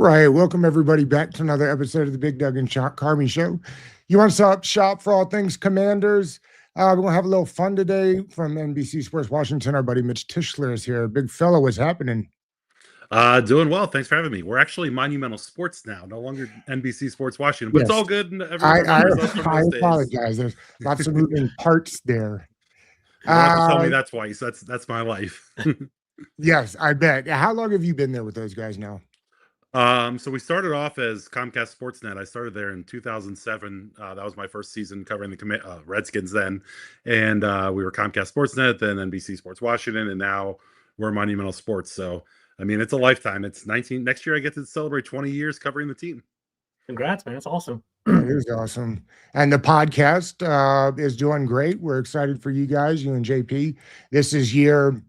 right. Welcome, everybody, back to another episode of the Big Doug and Carmi Show. You want to shop for all things Commanders? We're going to have a little fun today from NBC Sports Washington. Our buddy Mitch Tischler is here. Big fella, what's happening? Doing well. Thanks for having me. We're actually Monumental Sports now, no longer NBC Sports Washington, but Yes. It's all good. I apologize. There's lots of moving parts there. You don't have to tell me that twice. That's my life. Yes, I bet. How long have you been there with those guys now? So we started off as Comcast Sportsnet. I started there in 2007. That was my first season covering the Redskins then. And we were Comcast Sportsnet, then NBC Sports Washington, and now we're Monumental Sports. So, I mean, it's a lifetime. It's 19. Next year, I get to celebrate 20 years covering the team. Congrats, man. That's awesome. It is awesome. And the podcast is doing great. We're excited for you guys, you and JP. This is year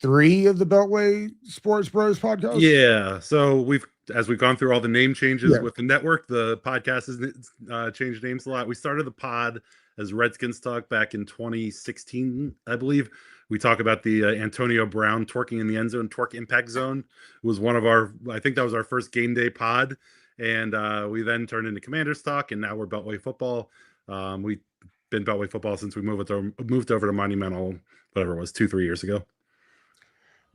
3 of the Beltway Bros podcast. Yeah. So as we've gone through all the name changes with the network, the podcast has changed names a lot. We started the pod as Redskins Talk back in 2016, I believe. We talk about the Antonio Brown twerking in the end zone, twerk impact zone. It was I think that was our first game day pod. And we then turned into Commanders Talk, and now we're Beltway Football. We've been Beltway Football since we moved over to Monumental, whatever it was, 2-3 years ago.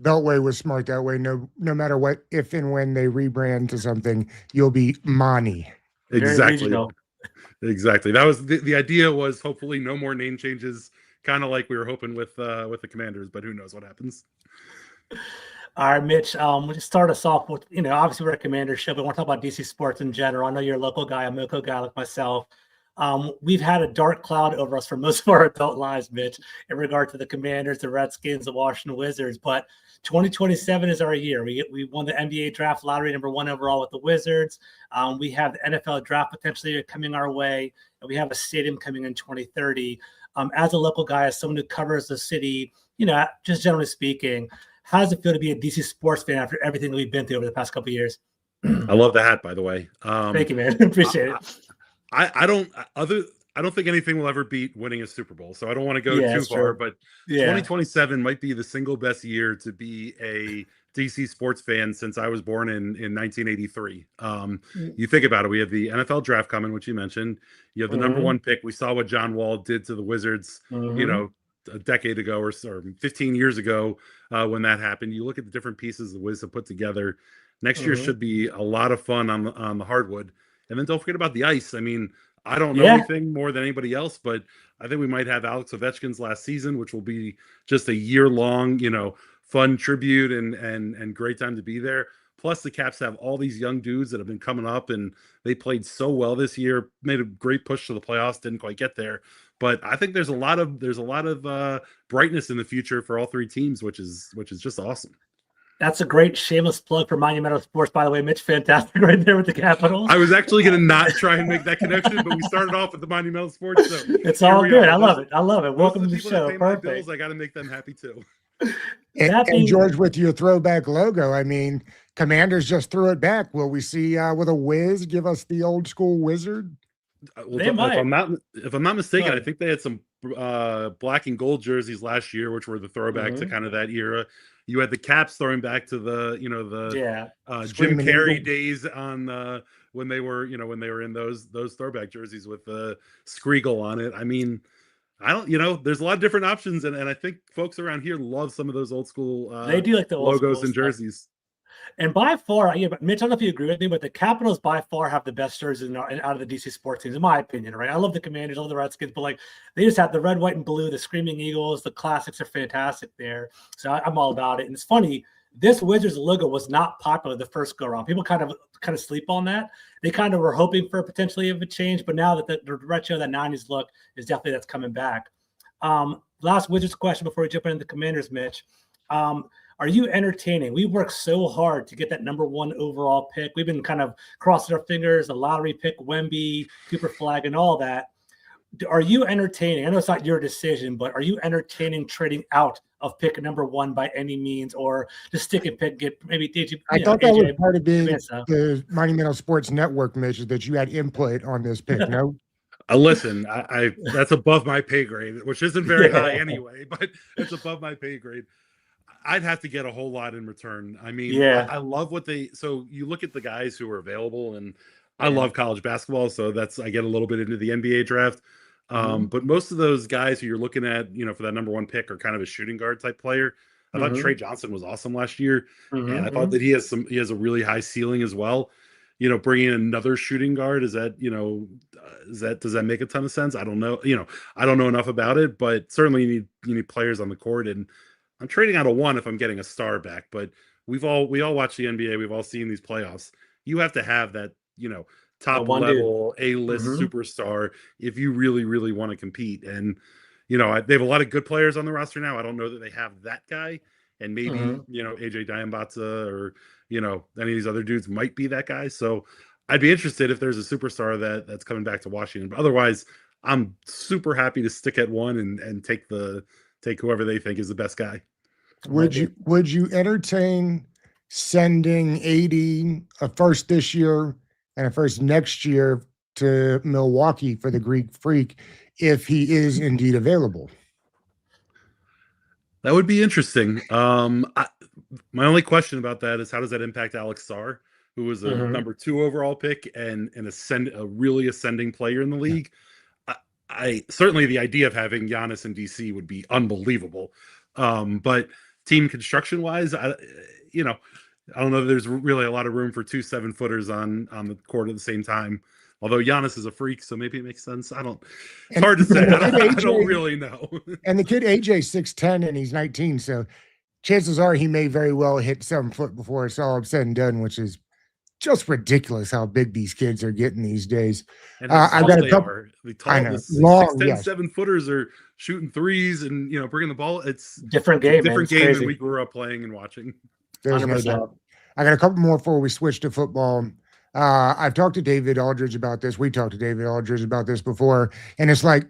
Beltway was smart that way. No matter what, if and when they rebrand to something, you'll be Monty. Exactly. Exactly. That was the idea. Was hopefully no more name changes, kind of like we were hoping with the Commanders, but who knows what happens. All right, Mitch. We'll just start us off with, obviously we're a Commanders show, but I want to talk about DC sports in general. I know you're a local guy, a Milko guy like myself. We've had a dark cloud over us for most of our adult lives, Mitch, in regard to the Commanders, the Redskins, the Washington Wizards. But 2027 is our year. We won the NBA draft lottery, number 1 overall with the Wizards. We have the NFL draft potentially coming our way, and we have a stadium coming in 2030. As a local guy, as someone who covers the city, just generally speaking, how does it feel to be a DC sports fan after everything we've been through over the past couple of years? I love the hat, by the way. Thank you, man. Appreciate it. I don't think anything will ever beat winning a Super Bowl, so I don't want to go too far. But 2027 might be the single best year to be a DC sports fan since I was born in 1983. You think about it, we have the NFL draft coming, which you mentioned. You have the number 1 pick. We saw what John Wall did to the Wizards, a decade ago or 15 years ago when that happened. You look at the different pieces the Wiz have put together. Next year should be a lot of fun on the hardwood. And then don't forget about the ice. I mean, I don't know anything more than anybody else, but I think we might have Alex Ovechkin's last season, which will be just a year-long, fun tribute and great time to be there. Plus, the Caps have all these young dudes that have been coming up, and they played so well this year. Made a great push to the playoffs, didn't quite get there. But I think there's a lot of brightness in the future for all 3 teams, which is just awesome. That's a great shameless plug for Monumental Sports, by the way, Mitch. Fantastic right there with the Capitals. I was actually going to not try and make that connection, but we started off with the Monumental Sports. So it's all good. I love it. Welcome to the show. Perfect. Bills, I got to make them happy too. And George, with your throwback logo, I mean, Commanders just threw it back. Will we see with a whiz give us the old school wizard? If I'm not mistaken, I think they had some black and gold jerseys last year, which were the throwback to kind of that era. You had the Caps throwing back to the Jim Carrey days on when they were in those throwback jerseys with the Skriegel on it. I mean, there's a lot of different options, and I think folks around here love some of those old school they do like the old logos and jerseys. And by far, Mitch, I don't know if you agree with me, but the Capitals by far have the best jerseys out of the DC sports teams, in my opinion, right? I love the Commanders, I love the Redskins, but they just have the red, white, and blue, the Screaming Eagles, the classics are fantastic there. So I'm all about it. And it's funny, this Wizards logo was not popular the first go around. People kind of sleep on that. They kind of were hoping for potentially of a change, but now that the retro, that 90s look is definitely that's coming back. Last Wizards question before we jump into the Commanders, Mitch. Are you entertaining? We worked so hard to get that number 1 overall pick. We've been kind of crossing our fingers, the lottery pick, Wemby, Cooper Flag, and all that. Are you entertaining? I know it's not your decision, but are you entertaining trading out of pick number 1 by any means, or just stick and pick? I thought that was part of being the Monumental Sports Network, Mitch, that you had input on this pick. No. Listen, I that's above my pay grade, which isn't very high anyway, but it's above my pay grade. I'd have to get a whole lot in return. I mean, yeah, I love what they. So you look at the guys who are available, and I love college basketball, so I get a little bit into the NBA draft. But most of those guys who you're looking at, for that number one pick are kind of a shooting guard type player. I thought Trey Johnson was awesome last year, and I thought that he has a really high ceiling as well. Bringing in another shooting guard, does that make a ton of sense? I don't know. I don't know enough about it, but certainly you need players on the court, and I'm trading out a one if I'm getting a star back. But we all watch the NBA, we've all seen these playoffs. You have to have that, top level A-list superstar if you really, really want to compete. And they have a lot of good players on the roster now. I don't know that they have that guy, and maybe AJ Diambatza or any of these other dudes might be that guy. So I'd be interested if there's a superstar that's coming back to Washington. But otherwise, I'm super happy to stick at one and take whoever they think is the best guy. Would you entertain sending AD a first this year and a first next year to Milwaukee for the Greek Freak if he is indeed available? That would be interesting. My only question about that is how does that impact Alex Sarr, who was a number 2 overall pick and a really ascending player in the league. I certainly, the idea of having Giannis in DC would be unbelievable. But team construction wise, I don't know if there's really a lot of room for 2 7-footers on the court at the same time. Although Giannis is a freak, so maybe it makes sense. It's hard to say. I don't really know. And the kid AJ's 6'10" and he's 19, so chances are he may very well hit 7 foot before it's all said and done, which is just ridiculous how big these kids are getting these days. And I've got a couple. The tall, the 6'10", 7-footers are shooting threes and bringing the ball. It's different game. Different game than we grew up playing and watching. There's 100%. No doubt. I got a couple more before we switch to football. I've talked to David Aldridge about this. We talked to David Aldridge about this before, and it's like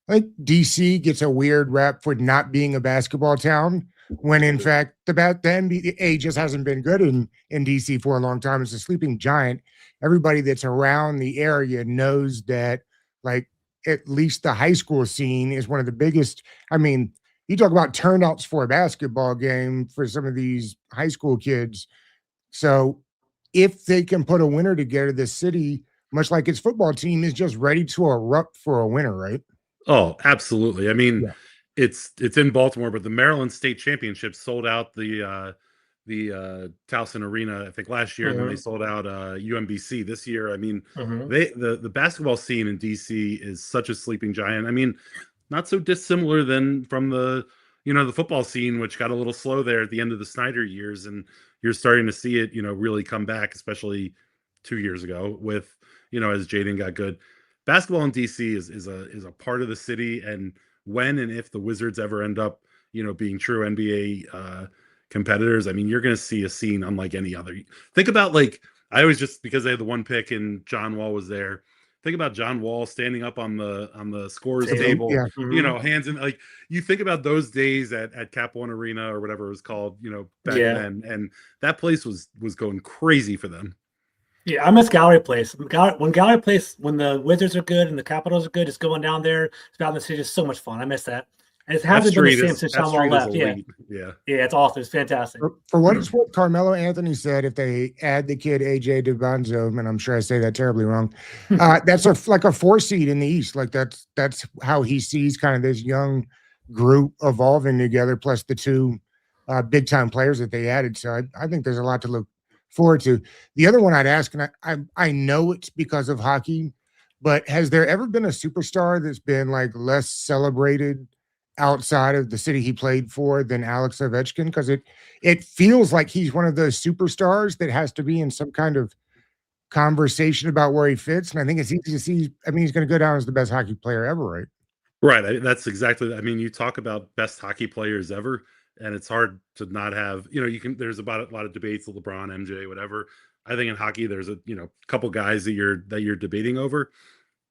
I think DC gets a weird rap for not being a basketball town, when in fact the NBA just hasn't been good in DC for a long time. It's a sleeping giant. Everybody that's around the area knows that, like, at least the high school scene is one of the biggest. I mean, you talk about turnouts for a basketball game for some of these high school kids. So if they can put a winner together, the city, much like its football team, is just ready to erupt for a winner, right? Oh, absolutely. I mean, it's in Baltimore, but the Maryland State Championship sold out the Towson Arena, I think, last year, and then they sold out UMBC this year. I mean, the basketball scene in DC is such a sleeping giant. I mean, not so dissimilar from the football scene, which got a little slow there at the end of the Snyder years, and you're starting to see it, really come back, especially 2 years ago with, as Jaden got good. Basketball in DC is a part of the city, and when and if the Wizards ever end up, being true NBA competitors, I mean, you're going to see a scene unlike any other. Think about, like, I always, just because they had the one pick and John Wall was there, think about John Wall standing up on the scorer's table, hands in, like, you think about those days at Cap One Arena or whatever it was called, back then, and that place was going crazy for them. Yeah, I miss Gallery Place. When the Wizards are good and the Capitals are good, just going down there, it's out in the city, is so much fun. I miss that. And it hasn't been the same since John Wall left. Yeah, it's awesome. It's fantastic. For what it's worth, Carmelo Anthony said if they add the kid AJ DiBanzo, and I'm sure I say that terribly wrong, that's like a 4 seed in the East. Like that's how he sees kind of this young group evolving together, plus the 2 big time players that they added. So I think there's a lot to look forward to. The other one I'd ask, and I know it's because of hockey, but has there ever been a superstar that's been like less celebrated outside of the city he played for than Alex Ovechkin? Because it feels like he's one of those superstars that has to be in some kind of conversation about where he fits. And I think it's easy to see. I mean, he's going to go down as the best hockey player ever, right? Right. That's exactly. I mean, you talk about best hockey players ever, and it's hard to not have. There's about a lot of debates, LeBron, MJ, whatever. I think in hockey, there's a couple guys that you're debating over,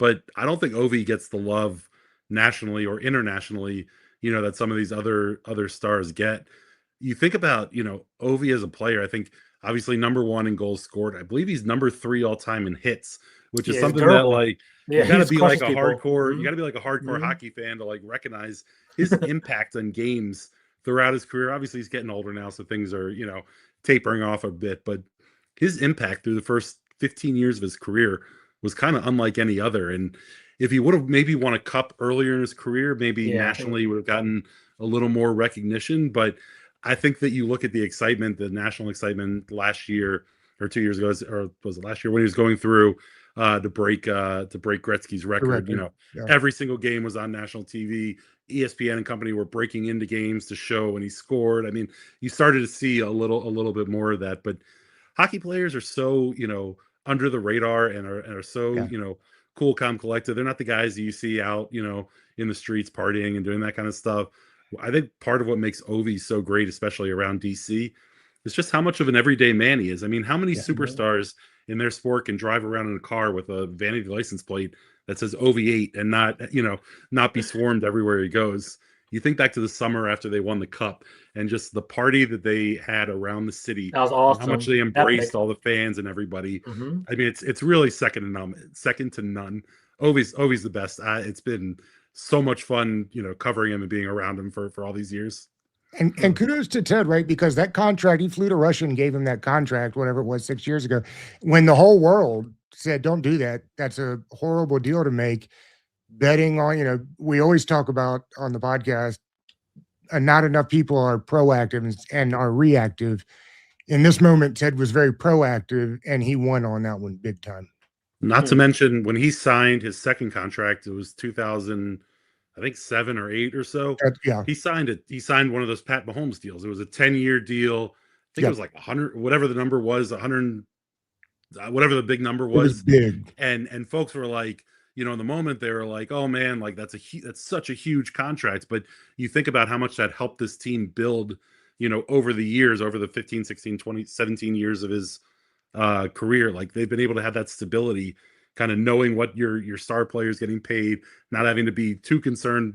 but I don't think Ovi gets the love nationally or internationally, that some of these other stars get. You think about, Ovi as a player, I think obviously number 1 in goals scored. I believe he's number 3 all time in hits, which is something that, like, you gotta be like a hardcore, hockey fan to, like, recognize his impact on games throughout his career. Obviously, he's getting older now, so things are, tapering off a bit. But his impact through the first 15 years of his career was kind of unlike any other. And if he would have maybe won a cup earlier in his career, maybe nationally would have gotten a little more recognition. But I think that you look at the excitement, the national excitement last year or 2 years ago, or was it last year, when he was going through to break Gretzky's record. Every single game was on national TV. ESPN and company were breaking into games to show when he scored. I mean, you started to see a little bit more of that. But hockey players are so, under the radar and are so, cool, calm, collected. They're not the guys that you see out, in the streets partying and doing that kind of stuff. I think part of what makes Ovi so great, especially around DC, is just how much of an everyday man he is. I mean, how many superstars in their sport can drive around in a car with a vanity license plate that says OV8 and not be swarmed everywhere he goes. You think back to the summer after they won the cup and just the party that they had around the city. That was awesome. How much they embraced all the fans and everybody. I mean, it's really second to none. Ovi's the best. It's been so much fun, covering him and being around him for all these years. And kudos to Ted, right? Because that contract, he flew to Russia and gave him that contract, whatever it was, 6 years ago, when the whole world said, don't do that. That's a horrible deal to make. Betting on, we always talk about on the podcast, not enough people are proactive and are reactive. In this moment, Ted was very proactive, and he won on that one big time. Not to mention, when he signed his second contract, it was 2000, I think 7 or 8 or so. He signed one of those Pat Mahomes deals. It was a 10-year deal. I think it was like 100, whatever the number was, 100, whatever the big number was. It was big. And folks were like, in the moment they were like, oh man, like that's such a huge contract. But you think about how much that helped this team build, over the years, over the 15, 16, 20, 17 years of his career. Like they've been able to have that stability, kind of knowing what your star players getting paid, not having to be too concerned,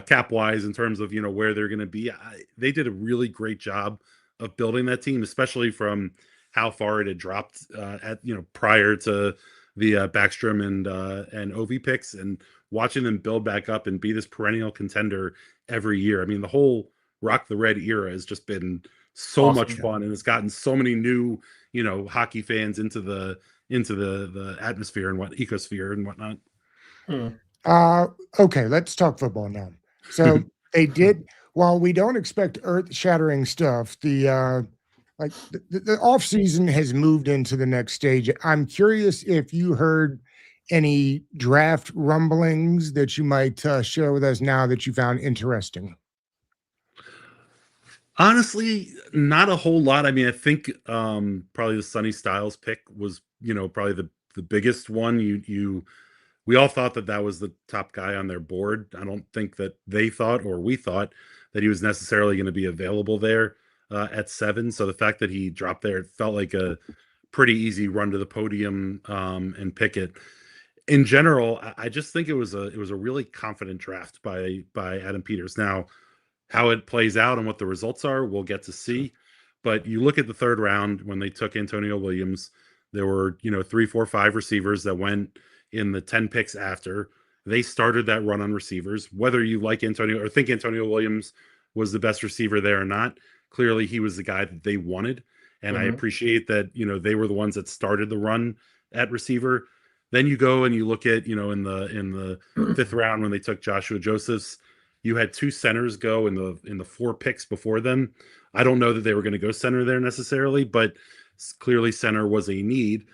cap wise in terms of, where they're going to be. They did a really great job of building that team, especially from how far it had dropped prior to the Backstrom and Ovi picks, and watching them build back up and be this perennial contender every year. I mean, the whole Rock the Red era has just been so awesome, much fun, and it's gotten so many new, hockey fans into the atmosphere and ecosphere and whatnot. Okay, let's talk football now. So they did, while we don't expect earth-shattering stuff, the off season has moved into the next stage. I'm curious if you heard any draft rumblings that you might share with us now that you found interesting. Honestly, not a whole lot. I mean, I think probably the Sonny Styles pick was, probably the biggest one. We all thought that was the top guy on their board. I don't think that they thought, or we thought, that he was necessarily going to be available there at 7. So the fact that he dropped there, it felt like a pretty easy run to the podium and pick it. In general, I just think it was a really confident draft by Adam Peters. Now, how it plays out and what the results are, we'll get to see. But you look at the third round when they took Antonio Williams, there were 3, 4, 5 receivers that went in the 10 picks after. They started that run on receivers. Whether you like Antonio or think Antonio Williams was the best receiver there or not, clearly he was the guy that they wanted. And I appreciate that, they were the ones that started the run at receiver. Then you go and you look at, in the 5th round when they took Joshua Josephs, you had 2 centers go in the 4 picks before them. I don't know that they were going to go center there necessarily, but clearly center was a need.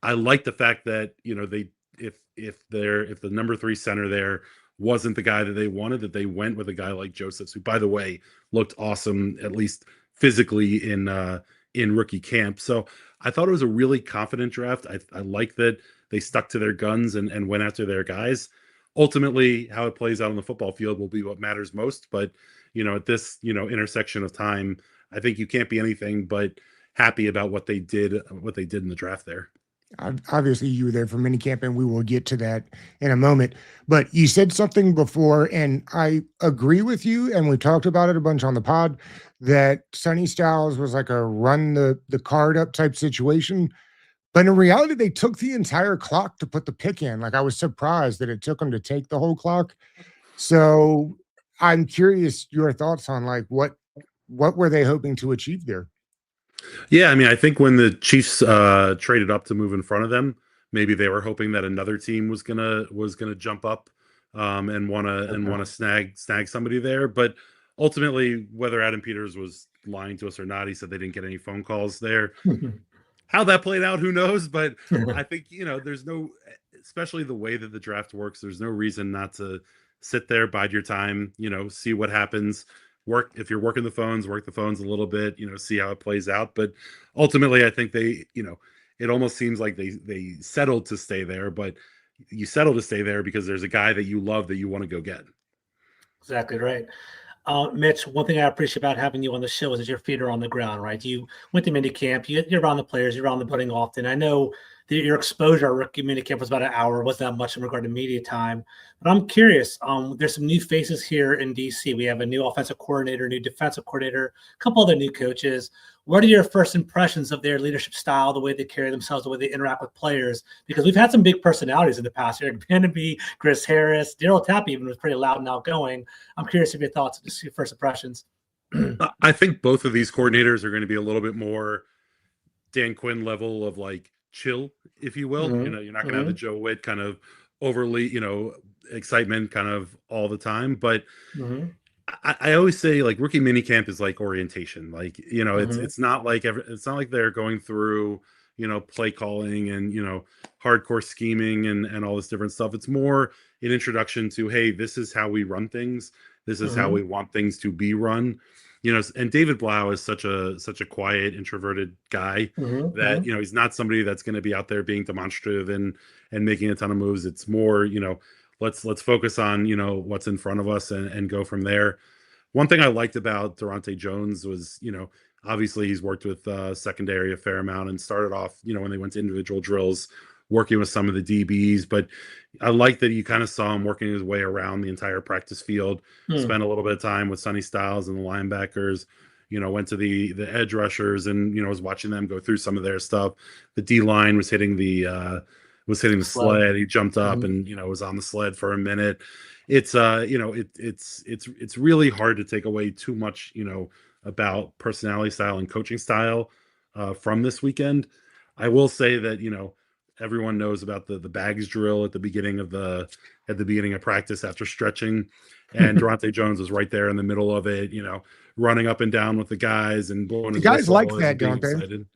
I like the fact that, if the number 3 center there wasn't the guy that they wanted, that they went with a guy like Josephs, who, by the way, looked awesome, at least physically in rookie camp. So I thought it was a really confident draft. I like that they stuck to their guns and went after their guys. Ultimately, how it plays out on the football field will be what matters most. But, at this, intersection of time, I think you can't be anything but happy about what they did in the draft there. Obviously, you were there for minicamp, and we will get to that in a moment. But you said something before, and I agree with you, and we talked about it a bunch on the pod, that Sonny Styles was like a run the card up type situation. But in reality, they took the entire clock to put the pick in. Like, I was surprised that it took them to take the whole clock. So I'm curious your thoughts on like what were they hoping to achieve there? Yeah, I mean, I think when the Chiefs traded up to move in front of them, maybe they were hoping that another team was gonna jump up and wanna snag somebody there. But ultimately, whether Adam Peters was lying to us or not, he said they didn't get any phone calls there. How that played out, who knows? But I think, there's no, especially the way that the draft works, there's no reason not to sit there, bide your time, see what happens. Work if you're working the phones, work the phones a little bit, see how it plays out. But ultimately, I think they, it almost seems like they settled to stay there, but you settle to stay there because there's a guy that you love that you want to go get. Exactly right. Mitch, one thing I appreciate about having you on the show is that your feet are on the ground, right? You went to minicamp, you're around the players, you're around the building often. I know that your exposure at rookie minicamp was about an hour, wasn't that much in regard to media time. But I'm curious, there's some new faces here in DC. We have a new offensive coordinator, new defensive coordinator, a couple other new coaches. What are your first impressions of their leadership style, the way they carry themselves, the way they interact with players? Because we've had some big personalities in the past. Eric Bannaby, Chris Harris, Daryl Tappy even was pretty loud and outgoing. I'm curious of your thoughts, just your first impressions. I think both of these coordinators are going to be a little bit more Dan Quinn level of like chill, if you will. You're not going to have the Joe Witt kind of overly, excitement kind of all the time. But I always say like rookie minicamp is like orientation. Like, it's not like it's not like they're going through, play calling and, hardcore scheming and all this different stuff. It's more an introduction to, hey, this is how we run things. This is how we want things to be run. And David Blau is such a quiet, introverted guy that, he's not somebody that's going to be out there being demonstrative and making a ton of moves. It's more, let's focus on, what's in front of us and go from there. One thing I liked about Durante Jones was, obviously he's worked with secondary a fair amount and started off, when they went to individual drills, working with some of the DBs. But I like that you kind of saw him working his way around the entire practice field, spent a little bit of time with Sonny Styles and the linebackers, went to the edge rushers and, was watching them go through some of their stuff. The D line was hitting the sled. He jumped up and, was on the sled for a minute. It's it's really hard to take away too much, about personality style and coaching style from this weekend. I will say that, everyone knows about the bags drill at the beginning of practice after stretching, and Durante Jones was right there in the middle of it, running up and down with the guys and blowing. The guys like that, don't they? Excited.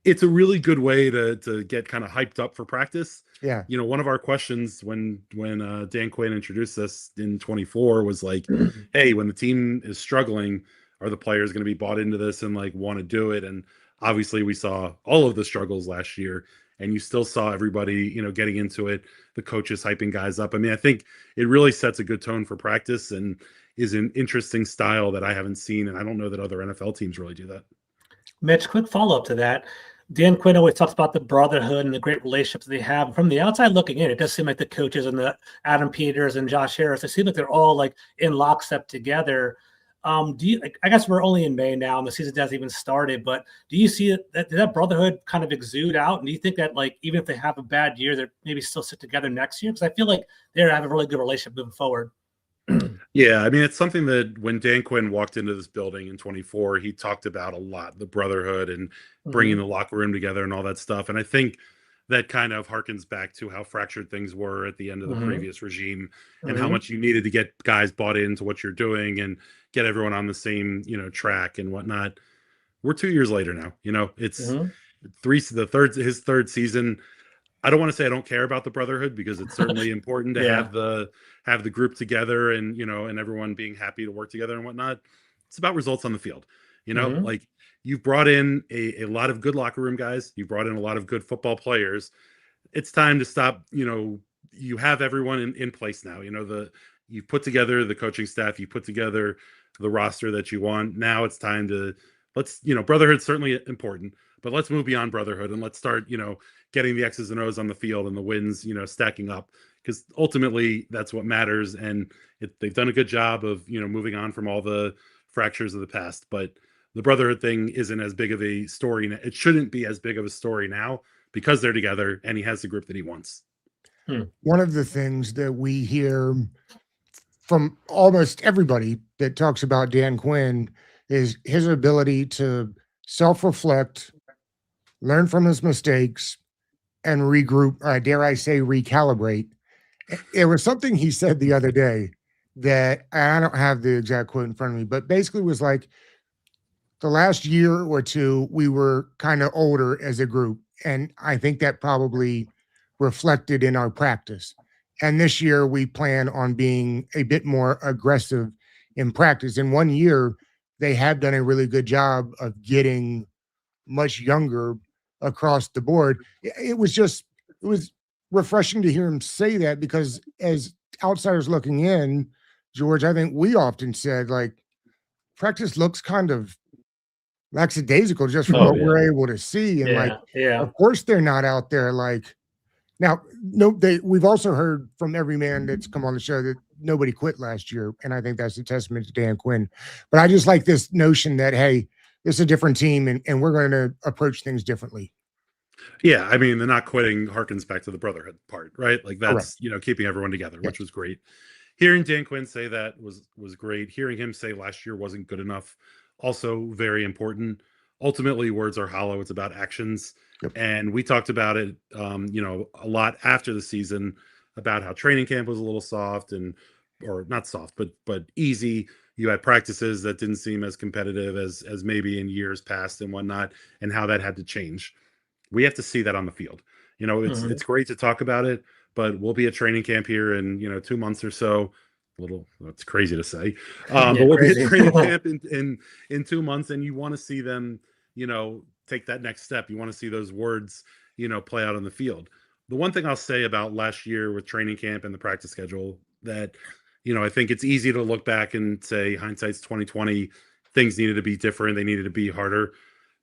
It's a really good way to get kind of hyped up for practice. Yeah. One of our questions when Dan Quinn introduced us in 24 was like, hey, when the team is struggling, are the players going to be bought into this and like want to do it? And obviously we saw all of the struggles last year, and you still saw everybody, getting into it, the coaches hyping guys up. I mean, I think it really sets a good tone for practice and is an interesting style that I haven't seen. And I don't know that other NFL teams really do that. Mitch, quick follow-up to that. Dan Quinn always talks about the brotherhood and the great relationships they have. From the outside looking in, it does seem like the coaches and the Adam Peters and Josh Harris, it seems like they're all like in lockstep together. I guess we're only in May now and the season hasn't even started, but do you see that brotherhood kind of exude out? And do you think that like, even if they have a bad year, they're maybe still sit together next year? Because I feel like they have a really good relationship moving forward. Yeah, I mean, it's something that when Dan Quinn walked into this building in 24, he talked about a lot, the brotherhood and bringing the locker room together and all that stuff. And I think that kind of harkens back to how fractured things were at the end of the previous regime and how much you needed to get guys bought into what you're doing and get everyone on the same, track and whatnot. We're 2 years later now, it's his third season. I don't want to say I don't care about the brotherhood because it's certainly important to have the group together and, and everyone being happy to work together and whatnot. It's about results on the field. Like you've brought in a lot of good locker room guys. You've brought in a lot of good football players. It's time to stop. You have everyone in place now. You've put together the coaching staff. You put together the roster that you want. Now it's time to brotherhood's certainly important, but let's move beyond brotherhood and let's start, getting the X's and O's on the field and the wins, stacking up, because ultimately that's what matters. And they've done a good job of, moving on from all the fractures of the past. But the brotherhood thing isn't as big of a story. It shouldn't be as big of a story now because they're together and he has the group that he wants. One of the things that we hear from almost everybody that talks about Dan Quinn is his ability to self-reflect, learn from his mistakes, and regroup, dare I say, recalibrate. It was something he said the other day that I don't have the exact quote in front of me, but basically was like, the last year or two, we were kind of older as a group. And I think that probably reflected in our practice. And this year, we plan on being a bit more aggressive in practice. In 1 year, they have done a really good job of getting much younger across the board. It was refreshing to hear him say that, because as outsiders looking in, George, I think we often said, like, practice looks kind of lackadaisical just from what we're able to see. And of course they're not out there like now. We've also heard from every man that's come on the show that nobody quit last year. And I think that's a testament to Dan Quinn. But I just like this notion that, hey, this is a different team and we're going to approach things differently. Yeah. I mean, the not quitting harkens back to the brotherhood part, right? Like that's, keeping everyone together, which was great. Hearing Dan Quinn say that was great. Hearing him say last year wasn't good enough, also very important. Ultimately, words are hollow. It's about actions. And we talked about it, a lot after the season, about how training camp was a little soft or not soft, but easy. You had practices that didn't seem as competitive as maybe in years past and whatnot, and how that had to change. We have to see that on the field. It's great to talk about it, but we'll be at training camp here in 2 months or so. That's crazy to say, but we'll be at training camp in 2 months, and you want to see them take that next step. You want to see those words play out on the field. The one thing I'll say about last year with training camp and the practice schedule that I think it's easy to look back and say hindsight's 2020, things needed to be different, they needed to be harder.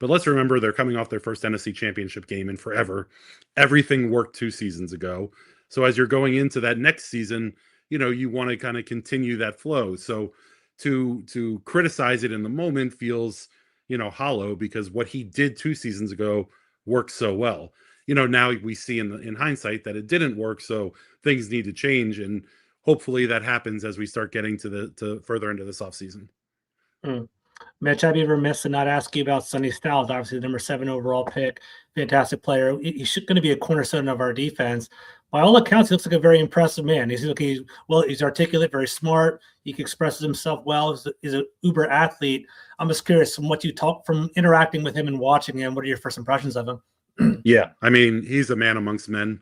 But let's remember, they're coming off their first NFC championship game in forever. Everything worked 2 seasons ago. So as you're going into that next season, you want to kind of continue that flow. So to criticize it in the moment feels, hollow, because what he did 2 seasons ago worked so well. Now we see in hindsight that it didn't work. So things need to change. And hopefully that happens as we start getting to further into this offseason. Mitch, I'd be remiss in not ask you about Sonny Styles, obviously the number 7 overall pick, fantastic player. He's going to be a cornerstone of our defense. By all accounts, he looks like a very impressive man. He's articulate, very smart. He expresses himself well. He's an uber athlete. I'm just curious, from what you talk, from interacting with him and watching him, what are your first impressions of him? Yeah, I mean, he's a man amongst men.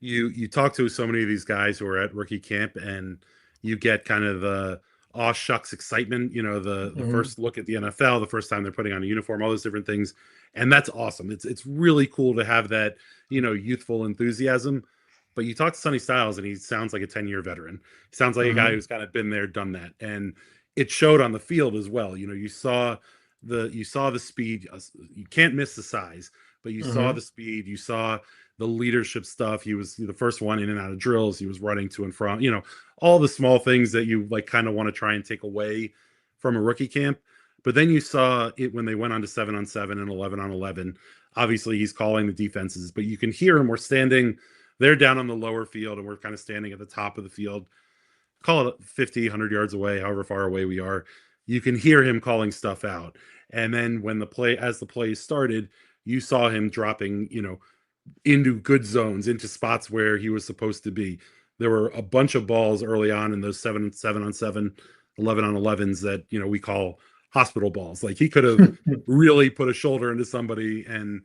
You talk to so many of these guys who are at rookie camp, and you get kind of the aw shucks excitement, the first look at the NFL, the first time they're putting on a uniform, all those different things. And that's awesome. It's really cool to have that, youthful enthusiasm. But you talk to Sonny Styles and he sounds like a 10-year veteran. He sounds like a guy who's kind of been there, done that. And it showed on the field as well. You saw the speed. You can't miss the size, but you saw the speed. You saw the leadership stuff. He was the first one in and out of drills. He was running to and from, all the small things that you like kind of want to try and take away from a rookie camp. But then you saw it when they went on to 7-on-7 and 11-on-11. Obviously he's calling the defenses, but you can hear him. We're standing there down on the lower field, and we're kind of standing at the top of the field, call it 50, 100 yards away, however far away we are. You can hear him calling stuff out. And then when as the play started, you saw him dropping, into good zones, into spots where he was supposed to be. There were a bunch of balls early on in those 7-on-7, 11-on-11s that, we call hospital balls. Like he could have really put a shoulder into somebody and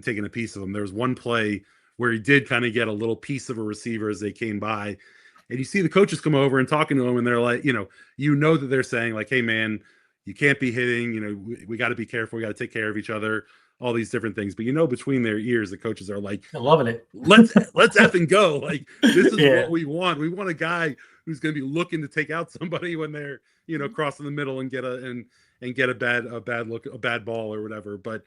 taken a piece of them. There was one play where he did kind of get a little piece of a receiver as they came by, and you see the coaches come over and talking to him, and they're like, that they're saying like, hey man, you can't be hitting, we got to be careful. We got to take care of each other, all these different things. But between their ears, the coaches are like, I'm loving it. Let's effing go. Like, this is what we want. We want a guy who's going to be looking to take out somebody when they're, crossing the middle and get a bad ball or whatever. But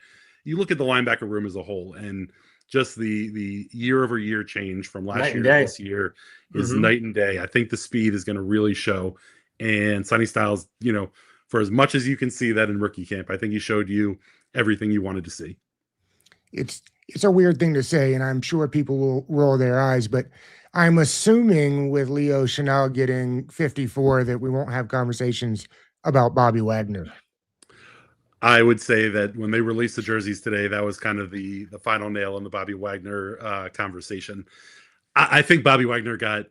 you look at the linebacker room as a whole, and just the year over year change from last year to this year is night and day. I think the speed is going to really show. And Sonny Styles, for as much as you can see that in rookie camp, I think he showed you everything you wanted to see. It's a weird thing to say, and I'm sure people will roll their eyes, but I'm assuming with Leo Chanel getting 54 that we won't have conversations about Bobby Wagner. I would say that when they released the jerseys today, that was kind of the final nail in the Bobby Wagner conversation. I think Bobby Wagner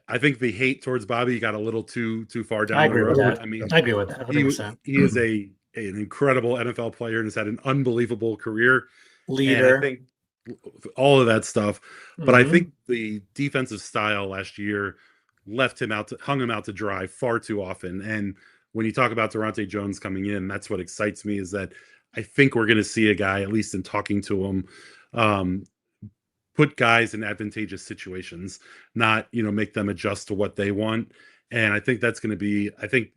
I think the hate towards Bobby got a little too far down the road. I mean, I agree with that. 100%. He is an incredible NFL player and has had an unbelievable career. Leader. And I think all of that stuff. But I think the defensive style last year hung him out to dry far too often. And when you talk about Durante Jones coming in, that's what excites me, is that I think we're going to see a guy, at least in talking to him, put guys in advantageous situations, not, make them adjust to what they want. And I think that's going to be,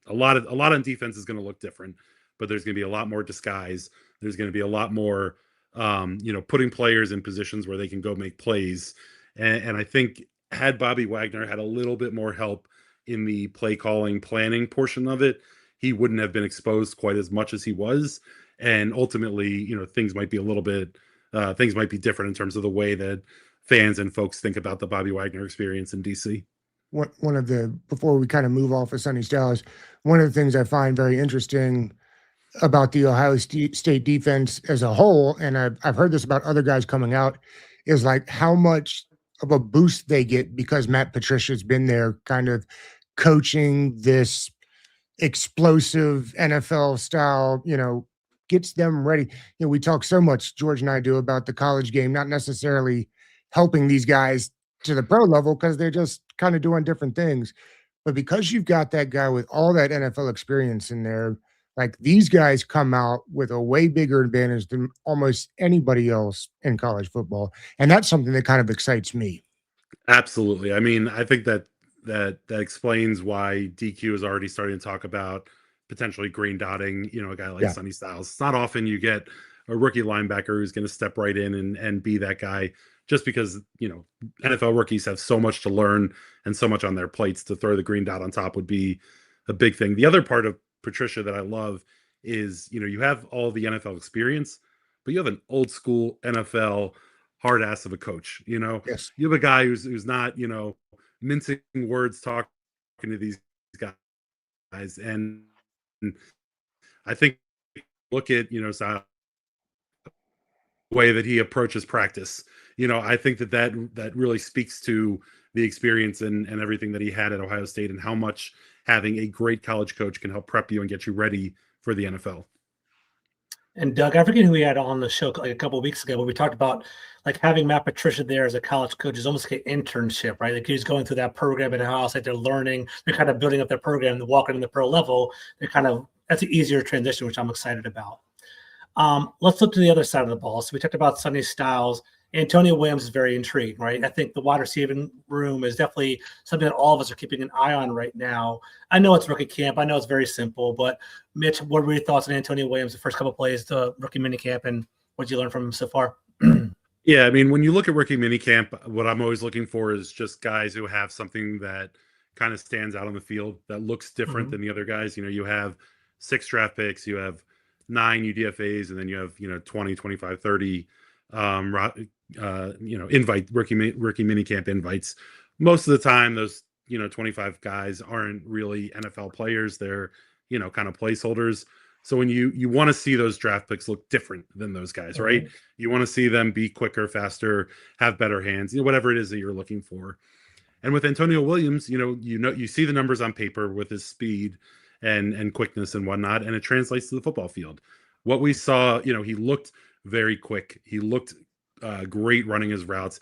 a lot on defense is going to look different, but there's going to be a lot more disguise. There's going to be a lot more, putting players in positions where they can go make plays. And I think had Bobby Wagner had a little bit more help in the play calling planning portion of it, he wouldn't have been exposed quite as much as he was. And ultimately, things might be different in terms of the way that fans and folks think about the Bobby Wagner experience in DC. Before we kind of move off of Sonny Styles, one of the things I find very interesting about the Ohio State defense as a whole, and I've heard this about other guys coming out, is like how much of a boost they get because Matt Patricia's been there kind of coaching this explosive NFL style, gets them ready. We talk so much, George and I do, about the college game, not necessarily helping these guys to the pro level because they're just kind of doing different things. But because you've got that guy with all that NFL experience in there, like these guys come out with a way bigger advantage than almost anybody else in college football. And that's something that kind of excites me. Absolutely. I mean, I think that explains why DQ is already starting to talk about potentially green dotting, a guy like Sonny Styles. It's not often you get a rookie linebacker who's going to step right in and be that guy, just because, NFL rookies have so much to learn and so much on their plates. To throw the green dot on top would be a big thing. The other part of Patricia that I love is, you have all the NFL experience, but you have an old school NFL hard ass of a coach. Yes. You have a guy who's not, mincing words, talking to these guys. And I think look at, the way that he approaches practice. I think that really speaks to the experience and everything that he had at Ohio State, and how much having a great college coach can help prep you and get you ready for the NFL. And Doug, I forget who we had on the show like a couple of weeks ago, but we talked about like having Matt Patricia there as a college coach is almost like an internship, right? Like he's going through that program at Ohio State, they're learning, they're kind of building up their program, they're walking in the pro level. That's an easier transition, which I'm excited about. Let's look to the other side of the ball. So we talked about Sonny Styles. Antonio Williams is very intrigued, right? I think the wide receiving room is definitely something that all of us are keeping an eye on right now. I know it's rookie camp. I know it's very simple, but Mitch, what were your thoughts on Antonio Williams, the first couple of plays, the rookie minicamp, and what did you learn from him so far? Yeah, I mean, when you look at rookie minicamp, what I'm always looking for is just guys who have something that kind of stands out on the field that looks different than the other guys. You have 6 draft picks, you have 9 UDFAs, and then you have 20, 25, 30 rookie minicamp invites. Most of the time those 25 guys aren't really NFL players. They're kind of placeholders. So when you want to see those draft picks look different than those guys, right? You want to see them be quicker, faster, have better hands, whatever it is that you're looking for. And with Antonio Williams, you see the numbers on paper with his speed and quickness and whatnot, and it translates to the football field. What we saw, he looked very quick. He looked great running his routes,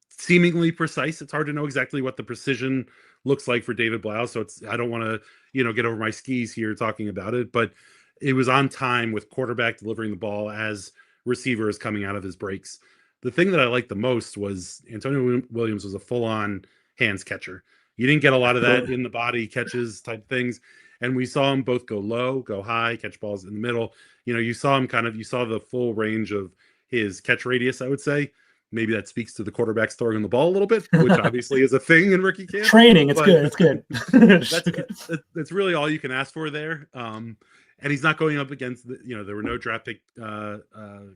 seemingly precise. It's hard to know exactly what the precision looks like for David Blau. So I don't want to, get over my skis here talking about it, but it was on time with quarterback delivering the ball as receiver is coming out of his breaks. The thing that I liked the most was Antonio Williams was a full-on hands catcher. You didn't get a lot of that in the body catches type things. And we saw him both go low, go high, catch balls in the middle. You saw him you saw the full range of his catch radius, I would say. Maybe that speaks to the quarterbacks throwing the ball a little bit, which obviously is a thing in rookie camp. Training, it's good. It's good. That's really all you can ask for there. And he's not going up against there were no draft pick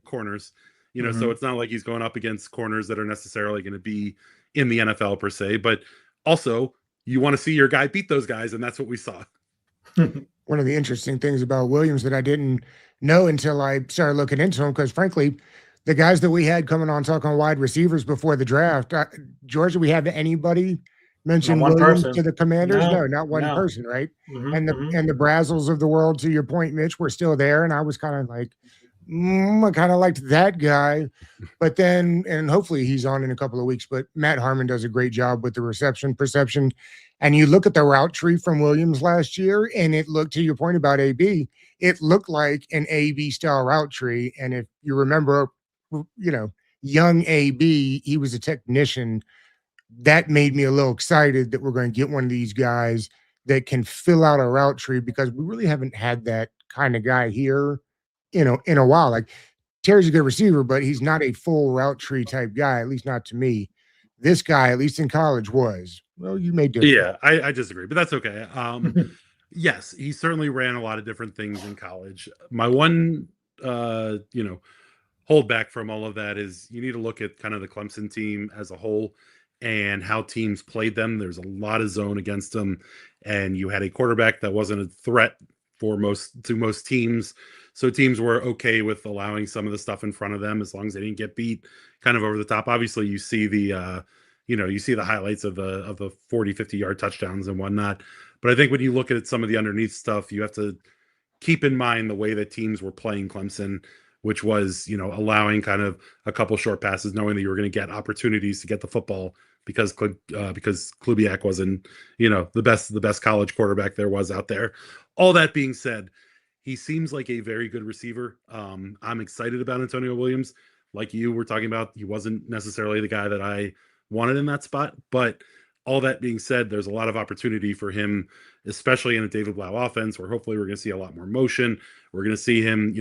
corners. So it's not like he's going up against corners that are necessarily going to be, in the NFL per se, but also you want to see your guy beat those guys, and that's what we saw. One of the interesting things about Williams that I didn't know until I started looking into him, because frankly, the guys that we had coming on talking wide receivers before the draft, Georgia, we had anybody mention Williams to the Commanders? No, not one person, right? And the Brazzles of the world, to your point, Mitch, were still there, and I was kind of like, I kind of liked that guy. But then, and hopefully he's on in a couple of weeks, but Matt Harmon does a great job with the reception perception. And you look at the route tree from Williams last year, and it looked, to your point about AB, it looked like an AB style route tree. And if you remember, young AB, he was a technician. That made me a little excited that we're going to get one of these guys that can fill out a route tree, because we really haven't had that kind of guy here, in a while. Like, Terry's a good receiver, but he's not a full route tree type guy, at least not to me. This guy, at least in college, was. Well, you may do. Yeah, I disagree, but that's okay. Yes, he certainly ran a lot of different things in college. My one, holdback from all of that is you need to look at kind of the Clemson team as a whole and how teams played them. There's a lot of zone against them, and you had a quarterback that wasn't a threat to most teams. So teams were okay with allowing some of the stuff in front of them as long as they didn't get beat kind of over the top. Obviously, you see the highlights of the 40, 50-yard touchdowns and whatnot. But I think when you look at some of the underneath stuff, you have to keep in mind the way that teams were playing Clemson, which was, allowing kind of a couple short passes, knowing that you were going to get opportunities to get the football because Kubiak wasn't, the best college quarterback there was out there. All that being said, he seems like a very good receiver. I'm excited about Antonio Williams. Like you were talking about, he wasn't necessarily the guy that I wanted in that spot. But all that being said, there's a lot of opportunity for him, especially in a David Blau offense, where hopefully we're going to see a lot more motion. We're going to see him,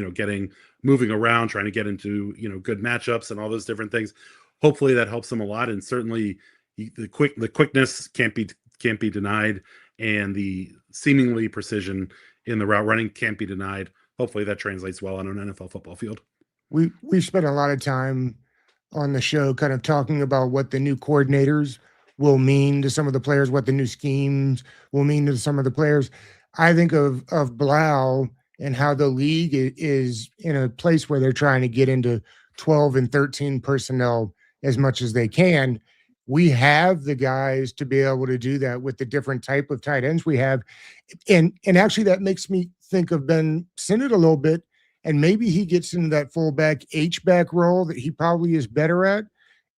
moving around, trying to get into, good matchups and all those different things. Hopefully that helps him a lot. And certainly the quickness can't be denied, and the seemingly precision in the route running can't be denied. Hopefully that translates well on an NFL football field. We've spent a lot of time on the show kind of talking about what the new coordinators will mean to some of the players, what the new schemes will mean to some of the players. I think of Blau and how the league is in a place where they're trying to get into 12 and 13 personnel as much as they can. We have the guys to be able to do that with the different type of tight ends we have. And actually that makes me think of Ben Sinnott a little bit, and maybe he gets into that fullback H-back role that he probably is better at.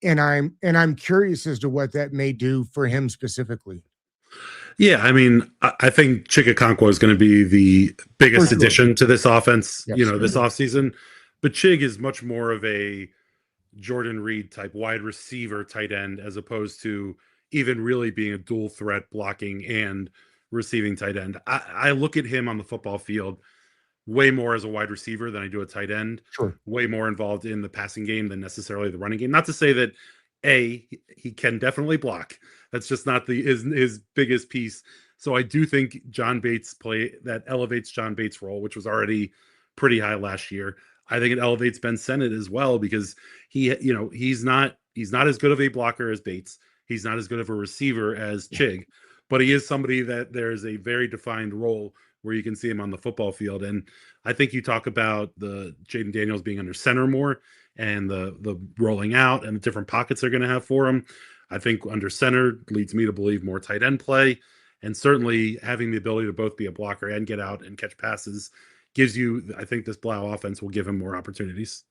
And I'm curious as to what that may do for him specifically. Yeah, I mean, I think Chig is going to be the biggest addition to this offense, this offseason. But Chig is much more of a Jordan Reed type wide receiver tight end, as opposed to even really being a dual threat blocking and receiving tight end. I look at him on the football field way more as a wide receiver than I do a tight end. Sure. Way more involved in the passing game than necessarily the running game. Not to say that he can definitely block. That's just not his biggest piece. So I do think John Bates that elevates John Bates' role, which was already pretty high last year. I think it elevates Ben Sinnott as well, because he's not as good of a blocker as Bates. He's not as good of a receiver as Chig, but he is somebody that there's a very defined role where you can see him on the football field. And I think you talk about the Jaden Daniels being under center more, and the rolling out and the different pockets they're going to have for him. I think under center leads me to believe more tight end play, and certainly having the ability to both be a blocker and get out and catch passes gives you, I think this Blau offense will give him more opportunities.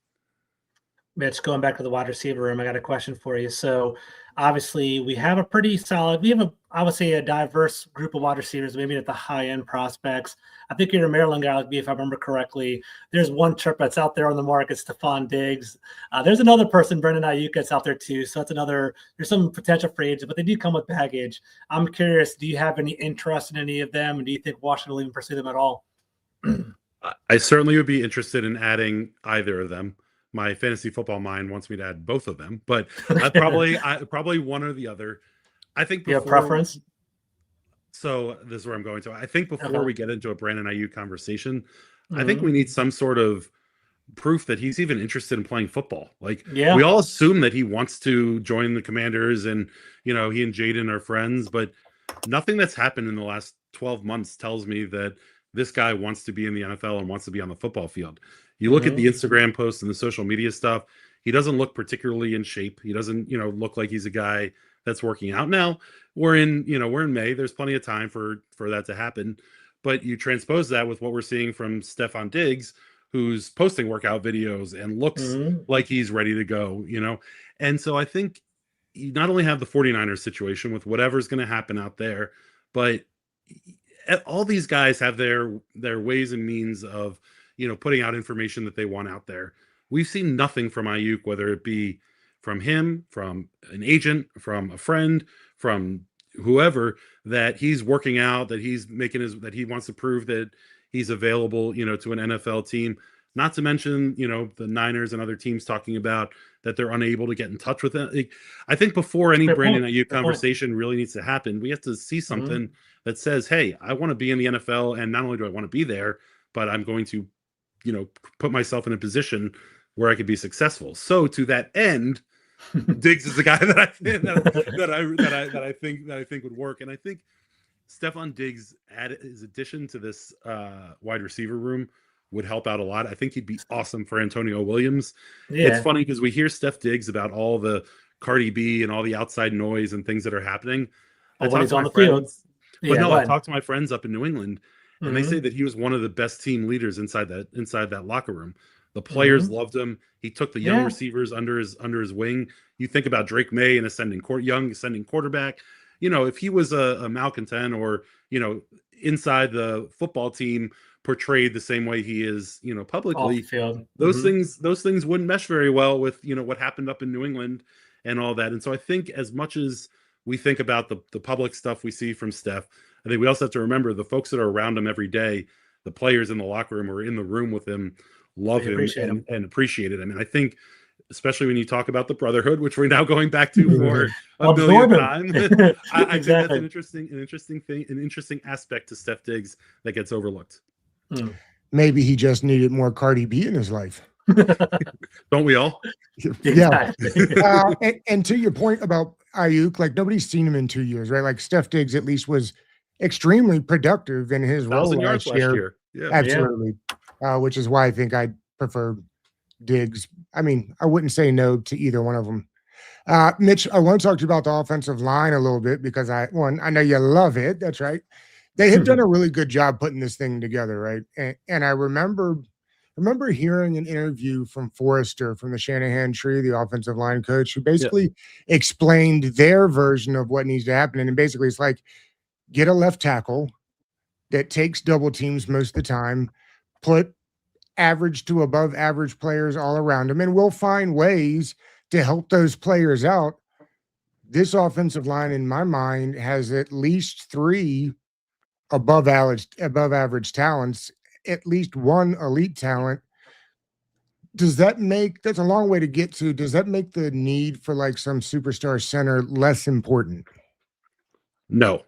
Mitch, going back to the wide receiver room, I got a question for you. So obviously we have a pretty solid, I would say a diverse group of wide receivers, maybe at the high end prospects. I think you're a Maryland guy like me, if I remember correctly. There's one trip that's out there on the market, Stephon Diggs. There's another person, Brendan Ayuk, that's out there too. So there's some potential free agents, but they do come with baggage. I'm curious, do you have any interest in any of them? And do you think Washington will even pursue them at all? I certainly would be interested in adding either of them. My fantasy football mind wants me to add both of them, but probably one or the other. I think you have preference. So this is where I'm going to. I think before we get into a Brandon Ayuk conversation, I think we need some sort of proof that he's even interested in playing football. Like, yeah, we all assume that he wants to join the Commanders, and he and Jaden are friends, but nothing that's happened in the last 12 months tells me that this guy wants to be in the NFL and wants to be on the football field. You look at the Instagram posts and the social media stuff, he doesn't look particularly in shape. He doesn't, look like he's a guy that's working out. Now, we're in May. There's plenty of time for that to happen. But you transpose that with what we're seeing from Stefon Diggs, who's posting workout videos and looks like he's ready to go, And so I think you not only have the 49ers situation with whatever's going to happen out there, but all these guys have their ways and means of, putting out information that they want out there. We've seen nothing from Ayuk, whether it be from him, from an agent, from a friend, from whoever, that he's working out, that he's that he wants to prove that he's available, to an NFL team. Not to mention, the Niners and other teams talking about that they're unable to get in touch with it. I think before any Brandon Ayuk conversation really needs to happen, we have to see something that says, hey, I want to be in the NFL, and not only do I want to be there, but I'm going to, put myself in a position where I could be successful. So to that end, Diggs is the guy that I think would work. And I think Stefon Diggs, his addition to this wide receiver room, would help out a lot. I think he'd be awesome for Antonio Williams. Yeah. It's funny because we hear Steph Diggs about all the Cardi B and all the outside noise and things that are happening. When he's on the field. I talked to my friends up in New England, and they say that he was one of the best team leaders inside that locker room. The players loved him. He took the young receivers under his wing. You think about Drake May, an young ascending quarterback. If he was a malcontent, or inside the football team portrayed the same way he is, publicly, those things wouldn't mesh very well with what happened up in New England and all that. And so I think, as much as we think about the public stuff we see from Steph, I think we also have to remember the folks that are around him every day, the players in the locker room or in the room with him, love him and appreciate it. I mean, I think, especially when you talk about the brotherhood, which we're now going back to for a million times, I think that's an interesting thing, an interesting aspect to Steph Diggs that gets overlooked. Maybe he just needed more Cardi B in his life. Don't we all? Yeah. And to your point about Ayuk, like, nobody's seen him in 2 years, right? Like, Steph Diggs at least was extremely productive in his role last year. Yeah, absolutely. Which is why I think I prefer Diggs. I mean, I wouldn't say no to either one of them. Mitch, I want to talk to you about the offensive line a little bit, because I know you love it. That's right. They have done a really good job putting this thing together, right? And I remember hearing an interview from Forrester from the Shanahan tree, the offensive line coach, who basically explained their version of what needs to happen. And basically, it's like, get a left tackle that takes double teams most of the time, put average to above average players all around him, and we'll find ways to help those players out. This offensive line, in my mind, has at least 3 above average talents, at least 1 elite talent. Does that make, that's a long way to get to, does that make the need for like some superstar center less important? No.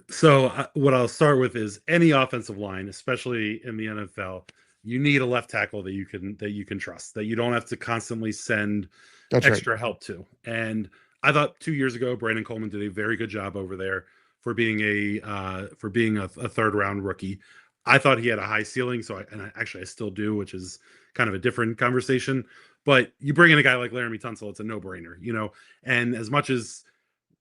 So what I'll start with is, any offensive line, especially in the NFL, you need a left tackle that you can trust, that you don't have to constantly send extra help to. And I thought 2 years ago, Brandon Coleman did a very good job over there for being a third round rookie. I thought he had a high ceiling, I still do, which is kind of a different conversation. But you bring in a guy like Laramie Tunsil, it's a no-brainer, And as much as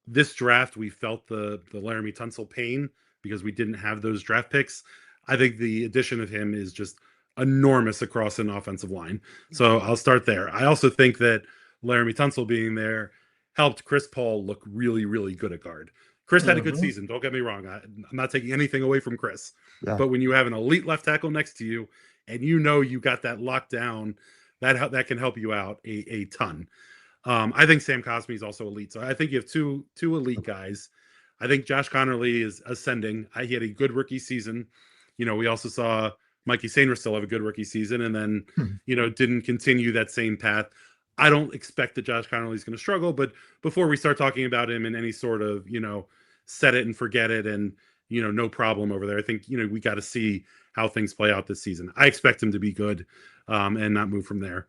this draft, we felt the Laramie Tunsil pain because we didn't have those draft picks, I think the addition of him is just enormous across an offensive line. So I'll start there. I also think that Laramie Tunsil being there helped Chris Paul look really, really good at guard. Chris had a good season. Don't get me wrong. I'm not taking anything away from Chris. Yeah. But when you have an elite left tackle next to you, and you got that locked down, that can help you out a ton. I think Sam Cosmi is also elite. So I think you have two elite guys. I think Josh Connerly is ascending. He had a good rookie season. We also saw Mikey Sainer still have a good rookie season, and then, didn't continue that same path. I don't expect that Josh Connerly is going to struggle, but before we start talking about him in any sort of, set it and forget it and, no problem over there. I think, we got to see how things play out this season. I expect him to be good and not move from there.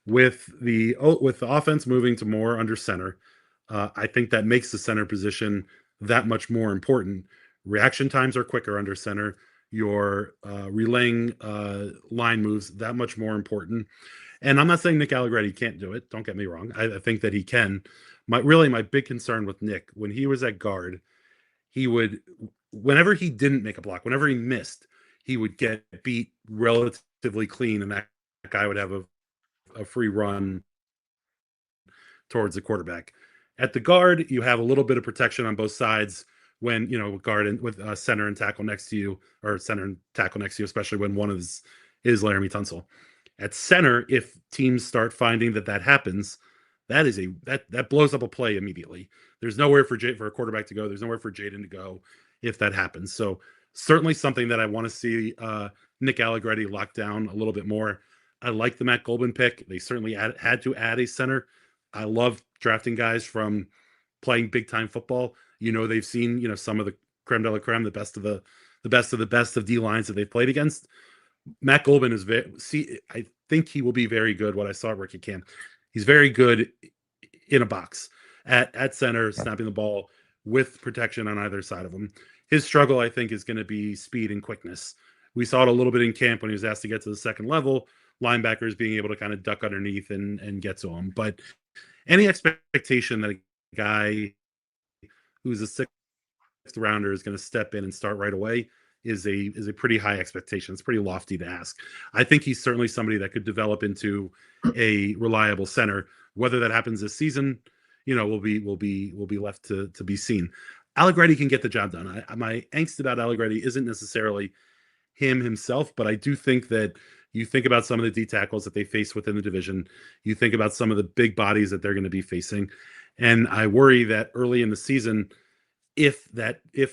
With the offense moving to more under center, I think that makes the center position that much more important. Reaction times are quicker under center. Your relaying line moves that much more important. And I'm not saying Nick Allegretti can't do it. Don't get me wrong. I think that he can. My big concern with Nick, when he was at guard, he would, whenever he didn't make a block, whenever he missed, he would get beat relatively clean, and that guy would have a free run towards the quarterback. At the guard, you have a little bit of protection on both sides when, guard and with center and tackle next to you, or center and tackle next to you, especially when one is Laramie Tunsil. At center, if teams start finding that happens, that blows up a play immediately. There's nowhere for a quarterback to go. There's nowhere for Jaden to go if that happens. So certainly something that I want to see Nick Allegretti lock down a little bit more. I like the Matt Golban pick. They certainly had to add a center. I love drafting guys from playing big time football. They've seen, some of the creme de la creme, the best of the best of D lines that they've played against. Matt Golban I think he will be very good. What I saw at rookie camp, he's very good in a box at center, snapping the ball with protection on either side of him. His struggle, I think, is going to be speed and quickness. We saw it a little bit in camp when he was asked to get to the second level, linebackers being able to kind of duck underneath and get to him. But any expectation that a guy who's a sixth rounder is going to step in and start right away is a pretty high expectation. It's pretty lofty to ask. I think he's certainly somebody that could develop into a reliable center. Whether that happens this season, will be left to be seen. Allegretti can get the job done. My angst about Allegretti isn't necessarily him himself, but I do think that you think about some of the D tackles that they face within the division. You think about some of the big bodies that they're going to be facing. And I worry that early in the season, if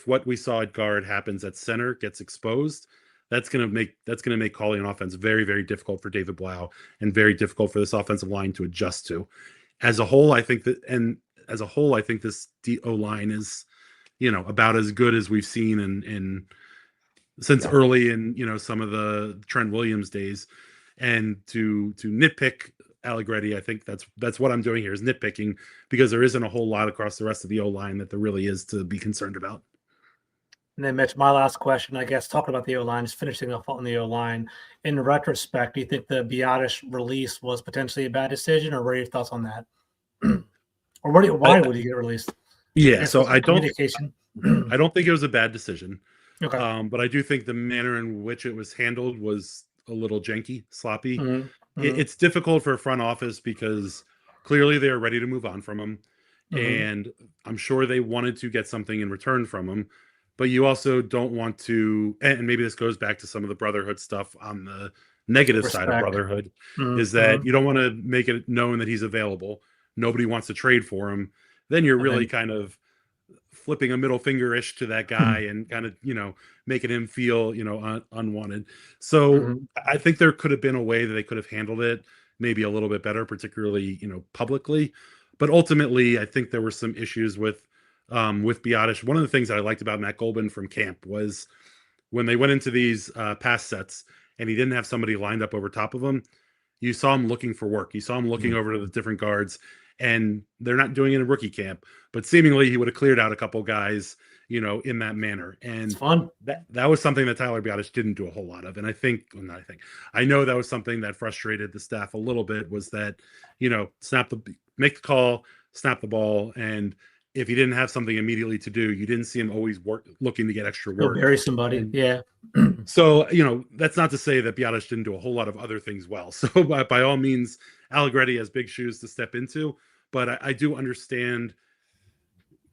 what we saw at guard happens at center, gets exposed, that's going to make calling an offense very, very difficult for David Blau and very difficult for this offensive line to adjust to. As a whole, I think this O line is, about as good as we've seen since early in, some of the Trent Williams days. And to nitpick Allegretti, I think that's what I'm doing here, is nitpicking, because there isn't a whole lot across the rest of the O line that there really is to be concerned about. And then, Mitch, my last question, I guess, talking about the O line, is finishing off on the O line. In retrospect, do you think the Biadasz release was potentially a bad decision, or what are your thoughts on that? Or why would he get released? Yeah, so I don't think it was a bad decision. Okay. But I do think the manner in which it was handled was a little janky, sloppy. Mm-hmm. It's difficult for a front office because clearly they are ready to move on from him. Mm-hmm. And I'm sure they wanted to get something in return from him. But you also don't want to, and maybe this goes back to some of the brotherhood stuff on the negative side of brotherhood, is that you don't want to make it known that he's available. Nobody wants to trade for him. Then you're really kind of flipping a middle finger-ish to that guy and kind of, making him feel, unwanted. So I think there could have been a way that they could have handled it maybe a little bit better, particularly, publicly. But ultimately, I think there were some issues with Biadasz. One of the things that I liked about Matt Golban from camp was when they went into these pass sets and he didn't have somebody lined up over top of him, you saw him looking for work. You saw him looking over to the different guards, and they're not doing it in rookie camp, but seemingly he would have cleared out a couple guys, in that manner. And it's fun. That was something that Tyler Biadasz didn't do a whole lot of. And I know that was something that frustrated the staff a little bit, was that, make the call, snap the ball. And if he didn't have something immediately to do, you didn't see him always looking to get extra work. He'll bury somebody. Yeah. So, that's not to say that Biadasz didn't do a whole lot of other things well. So by all means, Allegretti has big shoes to step into, but I do understand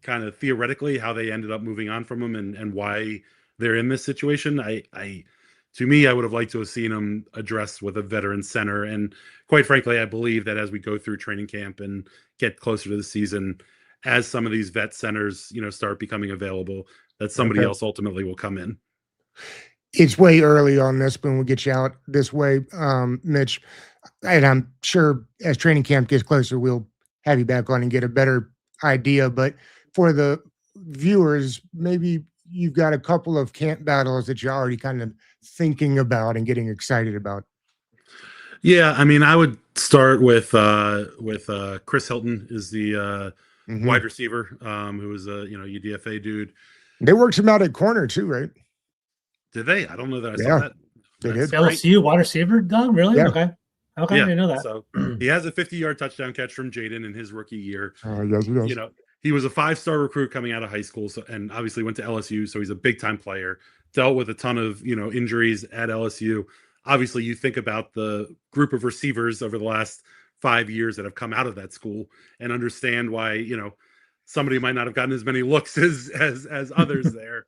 kind of theoretically how they ended up moving on from him and why they're in this situation. To me, I would have liked to have seen him addressed with a veteran center. And quite frankly, I believe that as we go through training camp and get closer to the season, as some of these vet centers, start becoming available, that somebody else ultimately will come in. It's way early on this, but we'll get you out this way, Mitch. And I'm sure as training camp gets closer, we'll have you back on and get a better idea. But for the viewers, maybe you've got a couple of camp battles that you're already kind of thinking about and getting excited about. Yeah, I mean, I would start with Chris Hilton is the wide receiver, who was a UDFA dude. They worked him out at corner too, right? Did they? I don't know that I saw that. They did. LSU wide receiver, Doug? Really? Yeah. Okay. Okay, I didn't know that. So he has a 50-yard touchdown catch from Jaden in his rookie year. Yes, you know, he was a 5-star recruit coming out of high school, so, and obviously went to LSU, so he's a big-time player. Dealt with a ton of injuries at LSU. Obviously, you think about the group of receivers over the last 5 years that have come out of that school and understand why somebody might not have gotten as many looks as others there.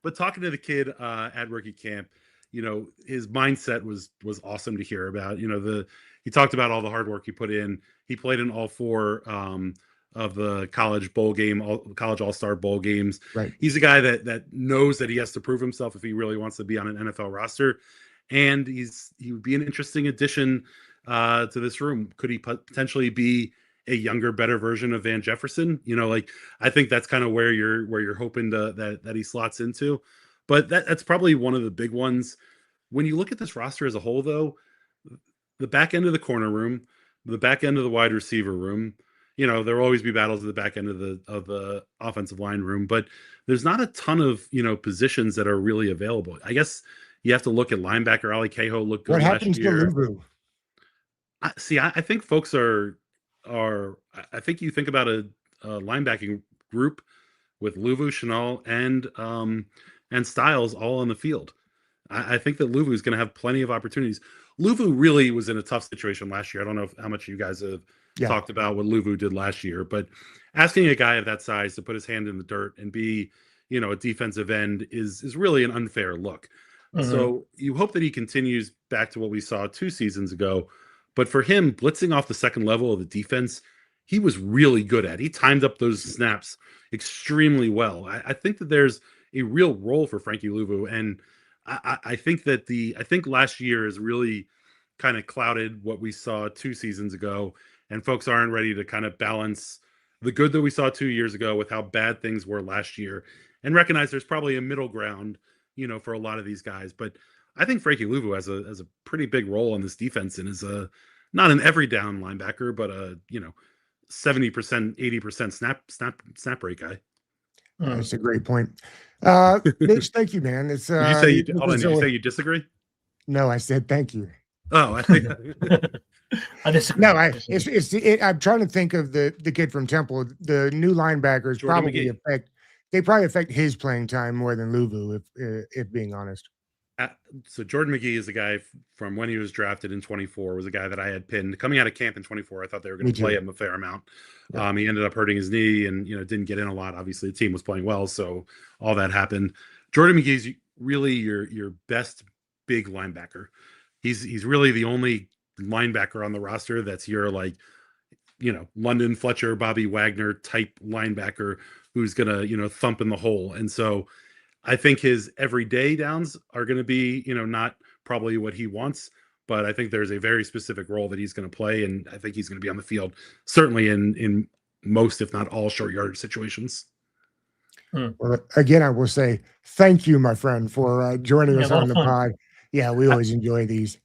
But talking to the kid at rookie camp, his mindset was awesome to hear about. He talked about all the hard work he put in. He played in all 4 of the college college all-star bowl games. Right. He's a guy that knows that he has to prove himself if he really wants to be on an NFL roster. And he would be an interesting addition to this room. Could he potentially be a younger, better version of Van Jefferson? I think that's kind of where you're hoping that he slots into. But that's probably one of the big ones. When you look at this roster as a whole, though, the back end of the corner room, the back end of the wide receiver room, there will always be battles at the back end of the offensive line room, but there's not a ton of positions that are really available. I guess you have to look at linebacker. Ali Cahoe looked good last year. What happens to Luvu? I think folks are. I think you think about a linebacking group with Luvu, Chanel, and Styles all on the field. I think that Luvu is going to have plenty of opportunities. Luvu really was in a tough situation last year. I don't know how much you guys have talked about what Luvu did last year, but asking a guy of that size to put his hand in the dirt and be, a defensive end is really an unfair look. So you hope that he continues back to what we saw 2 seasons ago. But for him, blitzing off the second level of the defense, he was really good at. He timed up those snaps extremely well. I think that there's a real role for Frankie Luvu, and I think that I think last year has really kind of clouded what we saw 2 seasons ago, and folks aren't ready to kind of balance the good that we saw 2 years ago with how bad things were last year, and recognize there's probably a middle ground, for a lot of these guys. But I think Frankie Luvu has a pretty big role in this defense, and is not an every down linebacker, but a 70%, 80% snap rate guy. That's a great point. Mitch, thank you, man. It's Did you say you say you disagree? No, I said thank you. Oh, I think I disagree. No, I'm trying to think of the kid from Temple. The new linebackers probably affect his playing time more than Luvu, if being honest. So Jordan McGee is a guy from when he was drafted in 24, was a guy that I had pinned coming out of camp in 24. I thought they were going to play him a fair amount. Yeah. He ended up hurting his knee and didn't get in a lot. Obviously, the team was playing well, so all that happened. Jordan McGee's really your best big linebacker. He's really the only linebacker on the roster that's your London Fletcher, Bobby Wagner type linebacker who's gonna thump in the hole. And so I think his everyday downs are going to be, not probably what he wants, but I think there's a very specific role that he's going to play, and I think he's going to be on the field, certainly in most, if not all, short yardage situations. Well, again, I will say thank you, my friend, for joining us on the pod. Yeah, we always enjoy these.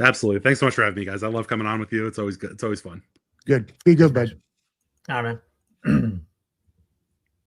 Absolutely. Thanks so much for having me, guys. I love coming on with you. It's always good. It's always fun. Good. Be good, bud. All right, man.